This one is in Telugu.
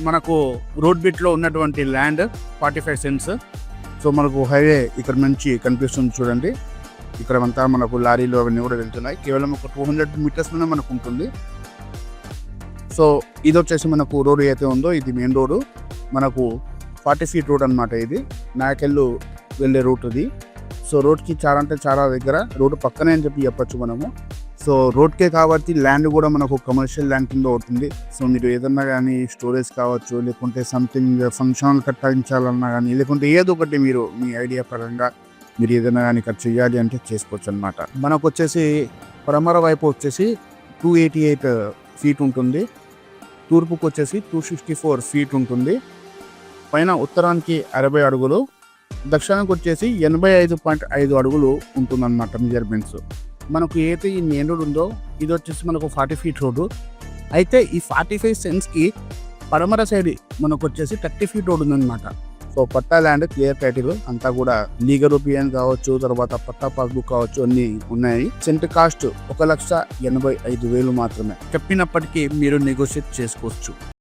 మనకు రోడ్ బిట్లో ఉన్నటువంటి ల్యాండ్ 45 సెంట్స్. సో మనకు హైవే ఇక్కడ నుంచి కనిపిస్తుంది చూడండి. ఇక్కడ అంతా మనకు లారీలు అవన్నీ కూడా వెళ్తున్నాయి. కేవలం ఒక 200 మీటర్స్లోనే మనకు ఉంటుంది. సో ఇది వచ్చేసి మనకు రోడ్ అయితే ఉందో ఇది మెయిన్ రోడ్డు. మనకు 40 ఫీట్ రోడ్ అనమాట. ఇది నాయకెళ్ళు వెళ్ళే రూట్ ఇది. సో రోడ్కి చాలా అంటే చాలా దగ్గర, రోడ్డు పక్కనే అని చెప్పొచ్చు మనము. సో రోడ్కే కాబట్టి ల్యాండ్ కూడా మనకు కమర్షియల్ ల్యాండ్ కింద అవుతుంది. సో మీరు ఏదన్నా కానీ స్టోరేజ్ కావచ్చు, లేకుంటే సంథింగ్ ఫంక్షన్ కట్టించాలన్నా కానీ, లేకుంటే ఏదో ఒకటి మీరు మీ ఐడియా పరంగా మీరు ఏదైనా కానీ ఇక్కడ చేయాలి అంటే చేసుకోవచ్చు అనమాట. మనకు వచ్చేసి పడమర వైపు వచ్చేసి 288 ఫీట్ ఉంటుంది. తూర్పుకు వచ్చేసి 264 ఫీట్ ఉంటుంది. పైన ఉత్తరానికి 60 అడుగులు, దక్షిణానికి వచ్చేసి 85.5 అడుగులు ఉంటుందన్నమాట మెజర్మెంట్స్. మనకు ఏదైతే ఈ మెయిన్ రోడ్ ఉందో ఇది వచ్చేసి మనకు 40 ఫీట్ రోడ్డు. అయితే ఈ 45 సెంట్స్కి పడమర సైడ్ మనకు వచ్చేసి 30 ఫీట్ రోడ్ ఉందన్నమాట. సో పట్టా ల్యాండ్ క్లియర్ టైటిల్ అంతా కూడా లీగల్ ఒపీనియన్ కావచ్చు, తర్వాత పట్టా పాస్బుక్ కావచ్చు, అన్నీ ఉన్నాయి. సెంట్ కాస్ట్ 1,85,000 మాత్రమే. చెప్పినప్పటికీ మీరు నెగోషియేట్ చేసుకోవచ్చు.